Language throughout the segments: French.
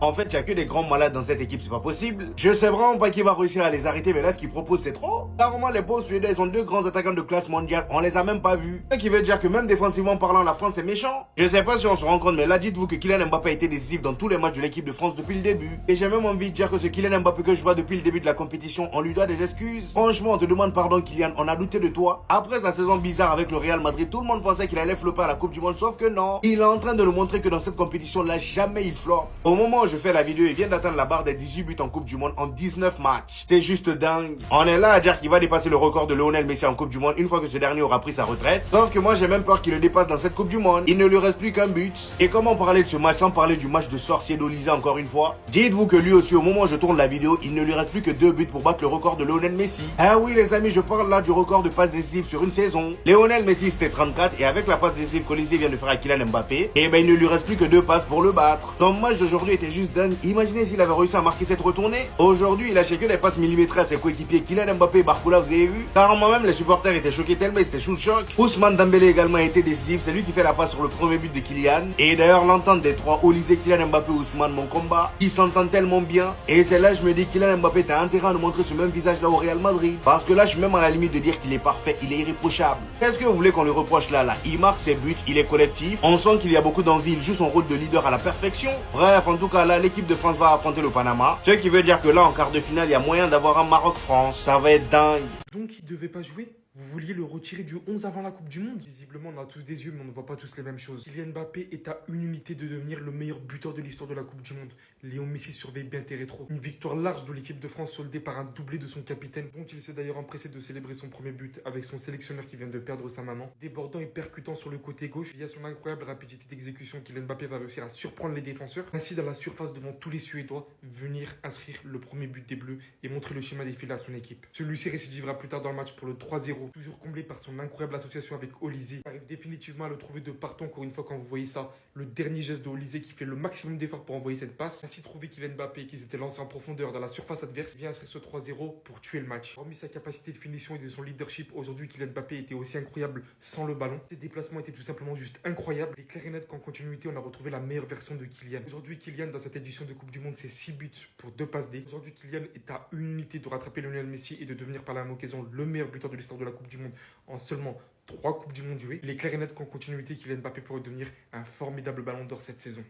En fait, il n'y a que des grands malades dans cette équipe, c'est pas possible. Je sais vraiment pas qui va réussir à les arrêter, mais là, ce qu'ils proposent, c'est trop. Carrément, les pauvres Suédois, ils ont deux grands attaquants de classe mondiale, on les a même pas vus. Ce qui veut dire que même défensivement parlant, la France est méchant. Je sais pas si on se rend compte, mais là, dites-vous que Kylian Mbappé a été décisif dans tous les matchs de l'équipe de France depuis le début. Et j'ai même envie de dire que ce Kylian Mbappé que je vois depuis le début de la compétition, on lui doit des excuses. Franchement, on te demande pardon, Kylian, on a douté de toi. Après sa saison bizarre avec le Real Madrid, tout le monde pensait qu'il allait flopper à la Coupe du Monde, sauf que non. Il est en train de nous montrer que dans cette compétition-là, jamais il floppe. Au moment où je fais la vidéo, il vient d'atteindre la barre des 18 buts en Coupe du Monde en 19 matchs. C'est juste dingue. On est là à dire qu'il va dépasser le record de Lionel Messi en Coupe du Monde une fois que ce dernier aura pris sa retraite. Sauf que moi, j'ai même peur qu'il le dépasse dans cette Coupe du Monde. Il ne lui reste plus qu'un but. Et comment parler de ce match sans parler du match de sorcier d'Olysée encore une fois? Dites-vous que lui aussi, au moment où je tourne la vidéo, il ne lui reste plus que 2 buts pour battre le record de Lionel Messi. Ah oui, les amis, je parle là du record de passes décisives sur une saison. Lionel Messi, c'était 34 et avec la passe décisive qu'Olysée vient de faire à Kylian Mbappé, et ben il ne lui reste plus que 2 passes pour le battre. Ton match d'aujourd'hui était juste dingue. Imaginez s'il avait réussi à marquer cette retournée. Aujourd'hui, il a que des passes millimétrées à ses coéquipiers Kylian Mbappé et Barcola, vous avez vu? Carrément même les supporters étaient choqués tellement ils étaient sous le choc. Ousmane Dembélé également a été décisif, c'est lui qui fait la passe sur le premier but de Kylian. Et d'ailleurs l'entente des trois, Olysée, Kylian Mbappé, Ousmane, mon combat, ils s'entendent tellement bien. Et c'est là je me dis Kylian Mbappé t'as intérêt à nous montrer ce même visage là au Real Madrid. Parce que là je suis même à la limite de dire qu'il est parfait, il est irréprochable. Qu'est-ce que vous voulez qu'on lui reproche là? Il marque ses buts, il est collectif, on sent qu'il y a beaucoup d'envie, il joue son rôle de leader à la perfection. Bref, en tout cas là l'équipe de France va affronter le Panama. Ce qui veut dire que là en quart de finale il y a moyen d'avoir un Maroc-France, ça va être dingue. Donc il devait pas jouer? Vous vouliez le retirer du 11 avant la Coupe du Monde? Visiblement, on a tous des yeux, mais on ne voit pas tous les mêmes choses. Kylian Mbappé est à une unité de devenir le meilleur buteur de l'histoire de la Coupe du Monde. Léon Messi surveille bien tes rétros. Une victoire large de l'équipe de France soldée par un doublé de son capitaine, dont il s'est d'ailleurs empressé de célébrer son premier but avec son sélectionneur qui vient de perdre sa maman. Débordant et percutant sur le côté gauche, via son incroyable rapidité d'exécution, Kylian Mbappé va réussir à surprendre les défenseurs, ainsi dans la surface devant tous les Suédois, venir inscrire le premier but des Bleus et montrer le schéma défilé à son équipe. Celui-ci récidivera plus tard dans le match pour le 3-0, toujours comblé par son incroyable association avec Olysée. Arrive définitivement à le trouver de partout encore une fois quand vous voyez ça. Le dernier geste de Olysée qui fait le maximum d'efforts pour envoyer cette passe. Ainsi trouvé Kylian Mbappé qui s'était lancé en profondeur dans la surface adverse vient inscrire ce 3-0 pour tuer le match. Hormis sa capacité de finition et de son leadership, aujourd'hui Kylian Mbappé était aussi incroyable sans le ballon. Ses déplacements étaient tout simplement juste incroyables. Et clair et net qu'en continuité on a retrouvé la meilleure version de Kylian. Aujourd'hui Kylian dans cette édition de Coupe du Monde c'est 6 buts pour 2 passes D. Aujourd'hui Kylian est à une unité de rattraper Lionel Messi et de devenir par la même occasion le meilleur buteur de l'histoire de la Coupe du Monde en seulement 3 Coupes du Monde jouées. Il est clair et net qu'en continuité, Kylian Mbappé pourrait devenir un formidable ballon d'or cette saison.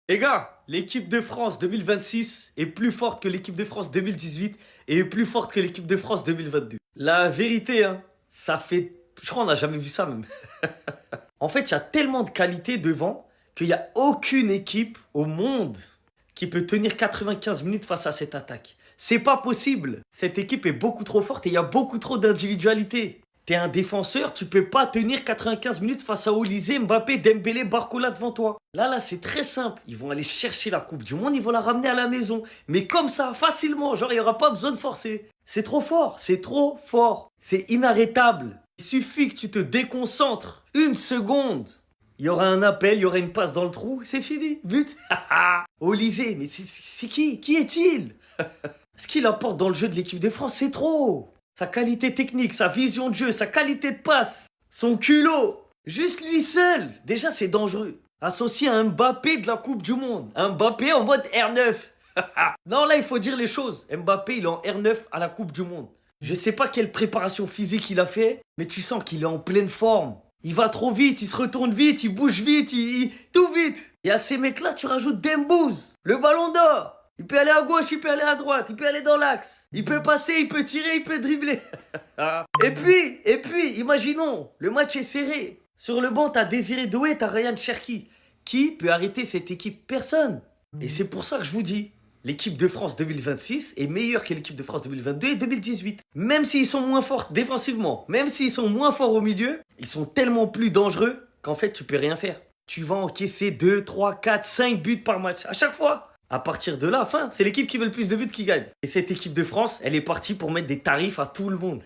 Les gars, l'équipe de France 2026 est plus forte que l'équipe de France 2018 et est plus forte que l'équipe de France 2022. La vérité, hein, ça fait... Je crois qu'on n'a jamais vu ça même. En fait, il y a tellement de qualité devant qu'il n'y a aucune équipe au monde qui peut tenir 95 minutes face à cette attaque. C'est pas possible. Cette équipe est beaucoup trop forte et il y a beaucoup trop d'individualité. T'es un défenseur, tu peux pas tenir 95 minutes face à Olysée, Mbappé, Dembélé, Barcola devant toi. Là, c'est très simple. Ils vont aller chercher la Coupe du Monde, ils vont la ramener à la maison. Mais comme ça, facilement, genre, il n'y aura pas besoin de forcer. C'est trop fort, c'est trop fort. C'est inarrêtable. Il suffit que tu te déconcentres. Une seconde. Il y aura un appel, il y aura une passe dans le trou, c'est fini. But. Olysée, mais c'est qui? Qui est-il? Ce qu'il apporte dans le jeu de l'équipe de France, c'est trop. Sa qualité technique, sa vision de jeu, sa qualité de passe, son culot. Juste lui seul. Déjà, c'est dangereux. Associé à un Mbappé de la Coupe du Monde. Un Mbappé en mode R9. Non, là, il faut dire les choses. Mbappé, il est en R9 à la Coupe du Monde. Je sais pas quelle préparation physique il a fait, mais tu sens qu'il est en pleine forme. Il va trop vite, il se retourne vite, il bouge vite, tout vite. Et à ces mecs-là, tu rajoutes Dembouz, le ballon d'or. Il peut aller à gauche, il peut aller à droite, il peut aller dans l'axe. Il peut passer, il peut tirer, il peut dribbler. Et puis, imaginons, le match est serré. Sur le banc, t'as Désiré Doué, t'as Ryan Cherki. Qui peut arrêter cette équipe? Personne. Et c'est pour ça que je vous dis, l'équipe de France 2026 est meilleure que l'équipe de France 2022 et 2018. Même s'ils sont moins forts défensivement, même s'ils sont moins forts au milieu, ils sont tellement plus dangereux qu'en fait, tu peux rien faire. Tu vas encaisser 2, 3, 4, 5 buts par match à chaque fois. À partir de là, c'est l'équipe qui veut le plus de buts qui gagne. Et cette équipe de France, elle est partie pour mettre des tarifs à tout le monde.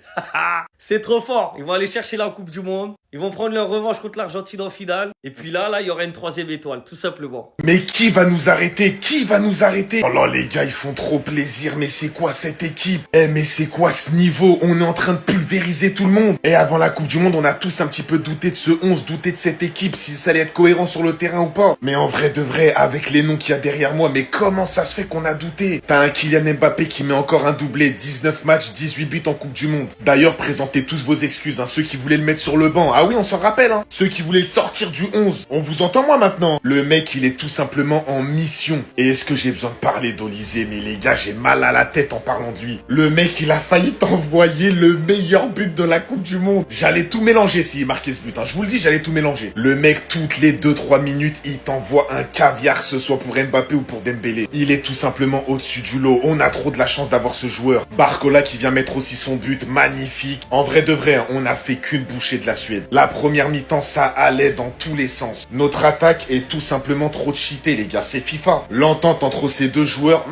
C'est trop fort. Ils vont aller chercher la Coupe du Monde. Ils vont prendre leur revanche contre l'Argentine en finale. Et puis là, il y aura une troisième étoile, tout simplement. Mais qui va nous arrêter? Qui va nous arrêter? Oh là, les gars, ils font trop plaisir. Mais c'est quoi cette équipe? Mais c'est quoi ce niveau? On est en train de pulvériser tout le monde. Et avant la Coupe du Monde, on a tous un petit peu douté de ce 11, douté de cette équipe, si ça allait être cohérent sur le terrain ou pas. Mais en vrai de vrai, avec les noms qu'il y a derrière moi, mais comment ça se fait qu'on a douté? T'as un Kylian Mbappé qui met encore un doublé, 19 matchs, 18 buts en Coupe du Monde. D'ailleurs, présentez tous vos excuses, hein, ceux qui voulaient le mettre sur le banc. Ah oui, on s'en rappelle, hein. Ceux qui voulaient le sortir du 11. On vous entend moi maintenant. Le mec, il est tout simplement en mission. Et est-ce que j'ai besoin de parler d'Olysée? Mais les gars, j'ai mal à la tête en parlant de lui. Le mec, il a failli t'envoyer le meilleur but de la Coupe du Monde. J'allais tout mélanger s'il marquait ce but, hein. Je vous le dis, j'allais tout mélanger. Le mec, toutes les 2-3 minutes, il t'envoie un caviar, que ce soit pour Mbappé ou pour Dembélé. Il est tout simplement au-dessus du lot. On a trop de la chance d'avoir ce joueur. Barcola qui vient mettre aussi son but, magnifique. En vrai de vrai, hein, on n'a fait qu'une bouchée de la Suède. La première mi-temps, ça allait dans tous les sens. Notre attaque est tout simplement trop cheatée, les gars. C'est FIFA. L'entente entre ces deux joueurs,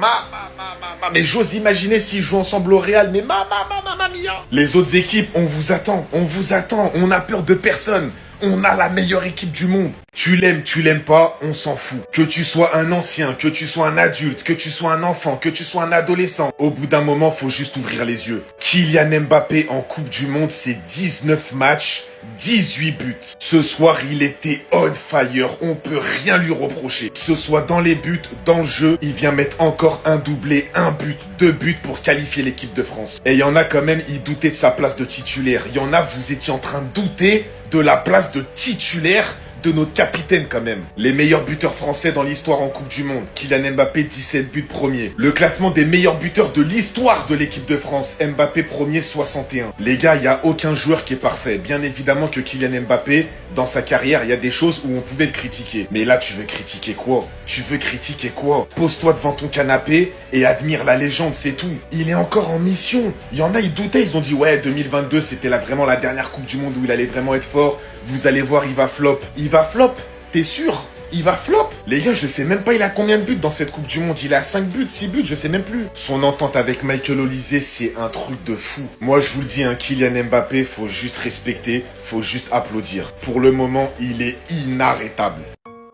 mais j'ose imaginer s'ils jouent ensemble au Real, mais mia. Les autres équipes, on vous attend. On vous attend. On n'a peur de personne. On a la meilleure équipe du monde. Tu l'aimes pas, on s'en fout. Que tu sois un ancien, que tu sois un adulte, que tu sois un enfant, que tu sois un adolescent. Au bout d'un moment, faut juste ouvrir les yeux. Kylian Mbappé en Coupe du Monde, c'est 19 matchs, 18 buts. Ce soir, il était on fire. On peut rien lui reprocher. Que ce soit dans les buts, dans le jeu, il vient mettre encore un doublé, un but, 2 buts pour qualifier l'équipe de France. Et il y en a quand même, ils doutaient de sa place de titulaire. Il y en a, vous étiez en train de douter de la place de titulaire de notre capitaine quand même. Les meilleurs buteurs français dans l'histoire en Coupe du Monde. Kylian Mbappé, 17 buts premier. Le classement des meilleurs buteurs de l'histoire de l'équipe de France. Mbappé premier, 61. Les gars, il n'y a aucun joueur qui est parfait. Bien évidemment que Kylian Mbappé, dans sa carrière, il y a des choses où on pouvait le critiquer. Mais là, tu veux critiquer quoi? Tu veux critiquer quoi? Pose-toi devant ton canapé et admire la légende, c'est tout. Il est encore en mission. Il y en a, ils doutaient, ils ont dit ouais, 2022, c'était vraiment la dernière Coupe du Monde où il allait vraiment être fort. Vous allez voir, il va flop. Il va flop? T'es sûr? Il va flop? Les gars, je sais même pas il a combien de buts dans cette Coupe du Monde. Il a 5 buts, 6 buts, je sais même plus. Son entente avec Michael Olise, c'est un truc de fou. Moi, je vous le dis, hein, Kylian Mbappé, faut juste respecter, faut juste applaudir. Pour le moment, il est inarrêtable.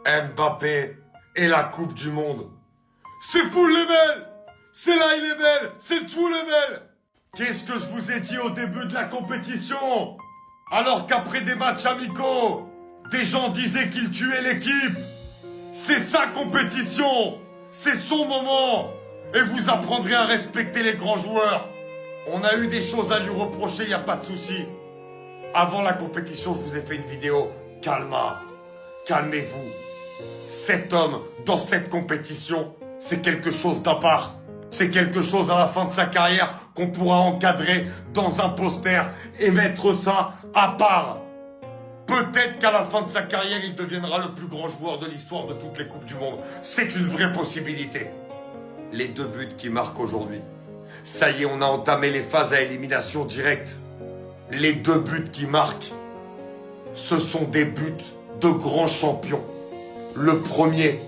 Mbappé et la Coupe du Monde. C'est full level! C'est high level! C'est le true level! Qu'est-ce que je vous ai dit au début de la compétition? Alors qu'après des matchs amicaux, des gens disaient qu'il tuait l'équipe. C'est sa compétition. C'est son moment. Et vous apprendrez à respecter les grands joueurs. On a eu des choses à lui reprocher, y a pas de souci. Avant la compétition, je vous ai fait une vidéo. Calma. Calmez-vous. Cet homme, dans cette compétition, c'est quelque chose d'à part. C'est quelque chose à la fin de sa carrière qu'on pourra encadrer dans un poster et mettre ça à part. Peut-être qu'à la fin de sa carrière, il deviendra le plus grand joueur de l'histoire de toutes les Coupes du Monde. C'est une vraie possibilité. Les 2 buts qui marquent aujourd'hui. Ça y est, on a entamé les phases à élimination directe. Les 2 buts qui marquent, ce sont des buts de grands champions. Le premier,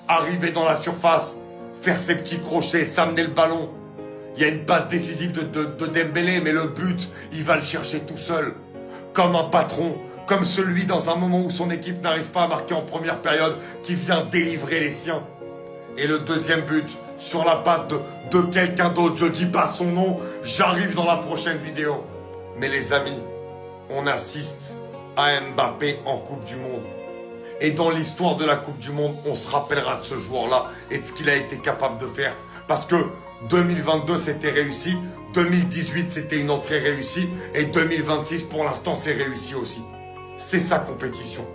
arriver dans la surface, faire ses petits crochets, s'amener le ballon. Il y a une passe décisive de Dembélé, mais le but, il va le chercher tout seul. Comme un patron, comme celui dans un moment où son équipe n'arrive pas à marquer en première période, qui vient délivrer les siens. Et le deuxième but, sur la passe de quelqu'un d'autre, je dis pas son nom, j'arrive dans la prochaine vidéo. Mais les amis, on assiste à Mbappé en Coupe du Monde. Et dans l'histoire de la Coupe du Monde, on se rappellera de ce joueur-là et de ce qu'il a été capable de faire. Parce que 2022, c'était réussi, 2018, c'était une entrée réussie, et 2026, pour l'instant, c'est réussi aussi. C'est sa compétition.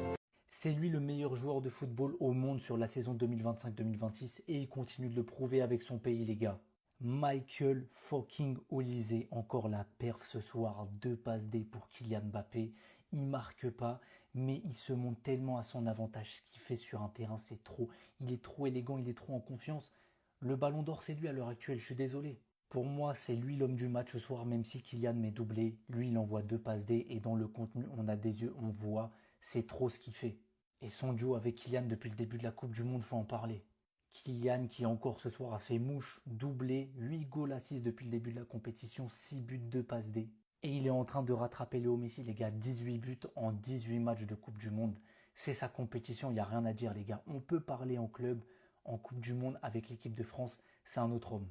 C'est lui le meilleur joueur de football au monde sur la saison 2025-2026 et il continue de le prouver avec son pays, les gars. Michael fucking Olise, encore la perf ce soir, 2 passes D pour Kylian Mbappé. Il marque pas, mais il se montre tellement à son avantage. Ce qu'il fait sur un terrain, c'est trop. Il est trop élégant, il est trop en confiance. Le ballon d'or, c'est lui à l'heure actuelle, je suis désolé. Pour moi, c'est lui l'homme du match ce soir, même si Kylian met doublé. Lui, il envoie 2 passes D et dans le contenu, on a des yeux, on voit. C'est trop ce qu'il fait. Et son duo avec Kylian depuis le début de la Coupe du Monde, faut en parler. Kylian qui encore ce soir a fait mouche, doublé, 8 goals assists depuis le début de la compétition, 6 buts, 2 passes D. Et il est en train de rattraper Léo Messi, les gars. 18 buts en 18 matchs de Coupe du Monde. C'est sa compétition, il n'y a rien à dire, les gars. On peut parler en club, en Coupe du Monde avec l'équipe de France, c'est un autre homme.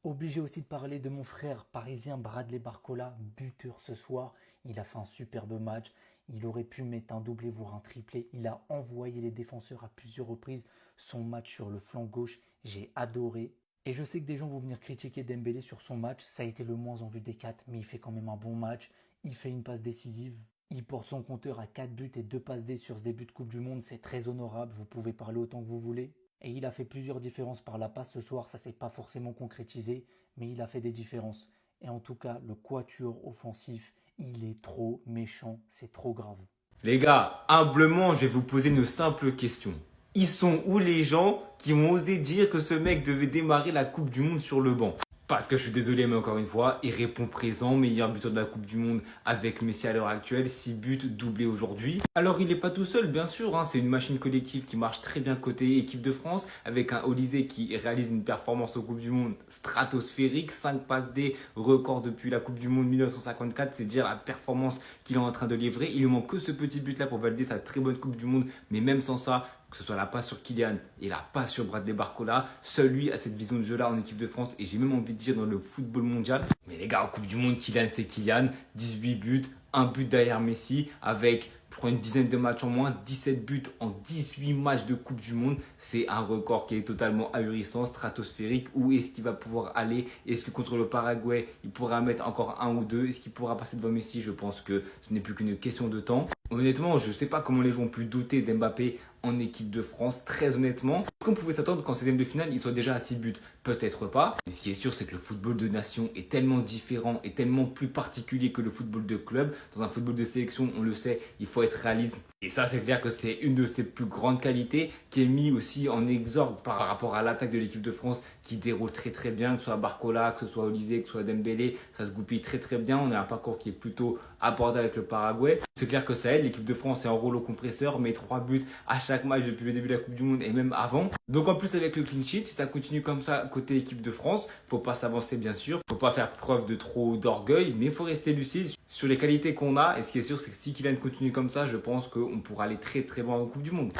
Obligé aussi de parler de mon frère parisien Bradley Barcola, buteur ce soir. Il a fait un superbe match. Il aurait pu mettre un doublé, voire un triplé. Il a envoyé les défenseurs à plusieurs reprises. Son match sur le flanc gauche, j'ai adoré. Et je sais que des gens vont venir critiquer Dembélé sur son match. Ça a été le moins en vue des 4, mais il fait quand même un bon match. Il fait une passe décisive. Il porte son compteur à 4 buts et 2 passes D sur ce début de Coupe du Monde. C'est très honorable. Vous pouvez parler autant que vous voulez. Et il a fait plusieurs différences par la passe ce soir. Ça s'est pas forcément concrétisé, mais il a fait des différences. Et en tout cas, le quatuor offensif, il est trop méchant. C'est trop grave. Les gars, humblement, je vais vous poser une simple question. Ils sont où les gens qui ont osé dire que ce mec devait démarrer la Coupe du Monde sur le banc? Parce que je suis désolé, mais encore une fois, il répond présent, meilleur buteur de la Coupe du Monde avec Messi à l'heure actuelle, 6 buts doublés aujourd'hui. Alors il n'est pas tout seul, bien sûr, hein, c'est une machine collective qui marche très bien côté équipe de France, avec un Olysée qui réalise une performance au Coupe du Monde stratosphérique, 5 passes D, record depuis la Coupe du Monde 1954, c'est dire la performance qu'il est en train de livrer. Il lui manque que ce petit but là pour valider sa très bonne Coupe du Monde, mais même sans ça, que ce soit la passe sur Kylian et la passe sur Bradley Barcola, seul lui a cette vision de jeu-là en équipe de France et j'ai même envie de dire dans le football mondial. Mais les gars, en Coupe du Monde, Kylian c'est Kylian, 18 buts, un but derrière Messi avec pour une dizaine de matchs en moins, 17 buts en 18 matchs de Coupe du Monde. C'est un record qui est totalement ahurissant, stratosphérique. Où est-ce qu'il va pouvoir aller? Est-ce que contre le Paraguay, il pourra mettre encore un ou deux? Est-ce qu'il pourra passer devant Messi? Je pense que ce n'est plus qu'une question de temps. Honnêtement, je ne sais pas comment les gens ont pu douter d'Mbappé en équipe de France, très honnêtement. Est-ce qu'on pouvait s'attendre qu'en 16e de finale, il soit déjà à 6 buts? Peut-être pas. Mais ce qui est sûr, c'est que le football de nation est tellement différent et tellement plus particulier que le football de club. Dans un football de sélection, on le sait, il faut être réaliste. Et ça, c'est clair que c'est une de ses plus grandes qualités qui est mise aussi en exorgue par rapport à l'attaque de l'équipe de France qui déroule très très bien, que ce soit Barcola, que ce soit Olysée, que ce soit Dembélé. Ça se goupille très très bien. On a un parcours qui est plutôt abordable avec le Paraguay. C'est clair que ça aide. L'équipe de France est en rouleau compresseur, met 3 buts à chaque match depuis le début de la Coupe du Monde et même avant. Donc en plus avec le clean sheet, si ça continue comme ça côté équipe de France, faut pas s'avancer bien sûr, faut pas faire preuve de trop d'orgueil, mais il faut rester lucide sur les qualités qu'on a. Et ce qui est sûr, c'est que si Kylian continue comme ça, je pense qu'on pourra aller très très loin en Coupe du Monde.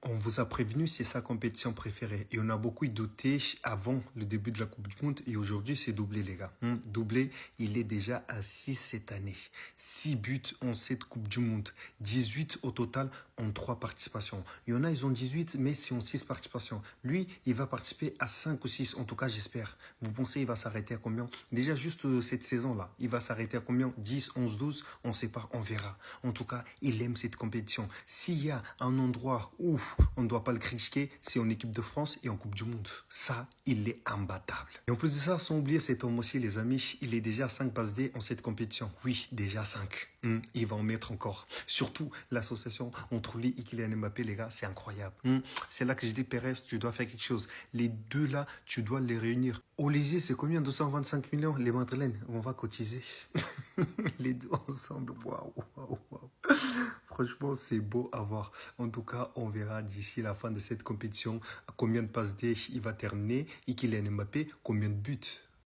On vous a prévenu, c'est sa compétition préférée. Et on a beaucoup douté avant le début de la Coupe du Monde. Et aujourd'hui, c'est doublé, les gars. Doublé, il est déjà à 6 cette année. 6 buts en cette Coupe du Monde. 18 au total en 3 participations. Il y en a, ils ont 18, mais c'est en 6 participations. Lui, il va participer à 5 ou 6. En tout cas, j'espère. Vous pensez, il va s'arrêter à combien? Déjà, juste cette saison-là, il va s'arrêter à combien? 10, 11, 12? On ne sait pas, on verra. En tout cas, il aime cette compétition. S'il y a un endroit où on ne doit pas le critiquer, c'est en équipe de France et en Coupe du Monde. Ça, il est imbattable. Et en plus de ça, sans oublier cet homme aussi, les amis, il est déjà à 5 passes D en cette compétition. Oui, déjà 5. Il va en mettre encore. Surtout, l'association entre lui et Kylian Mbappé, les gars, c'est incroyable. C'est là que j'ai dit, Pérez, tu dois faire quelque chose. Les deux là, tu dois les réunir. Olysée, c'est combien? 225 millions? Les Madeleines, on va cotiser. Les deux ensemble, waouh, waouh, waouh. Franchement, c'est beau à voir. En tout cas, on verra d'ici la fin de cette compétition combien de passes D il va terminer et Kylian Mbappé, combien de buts.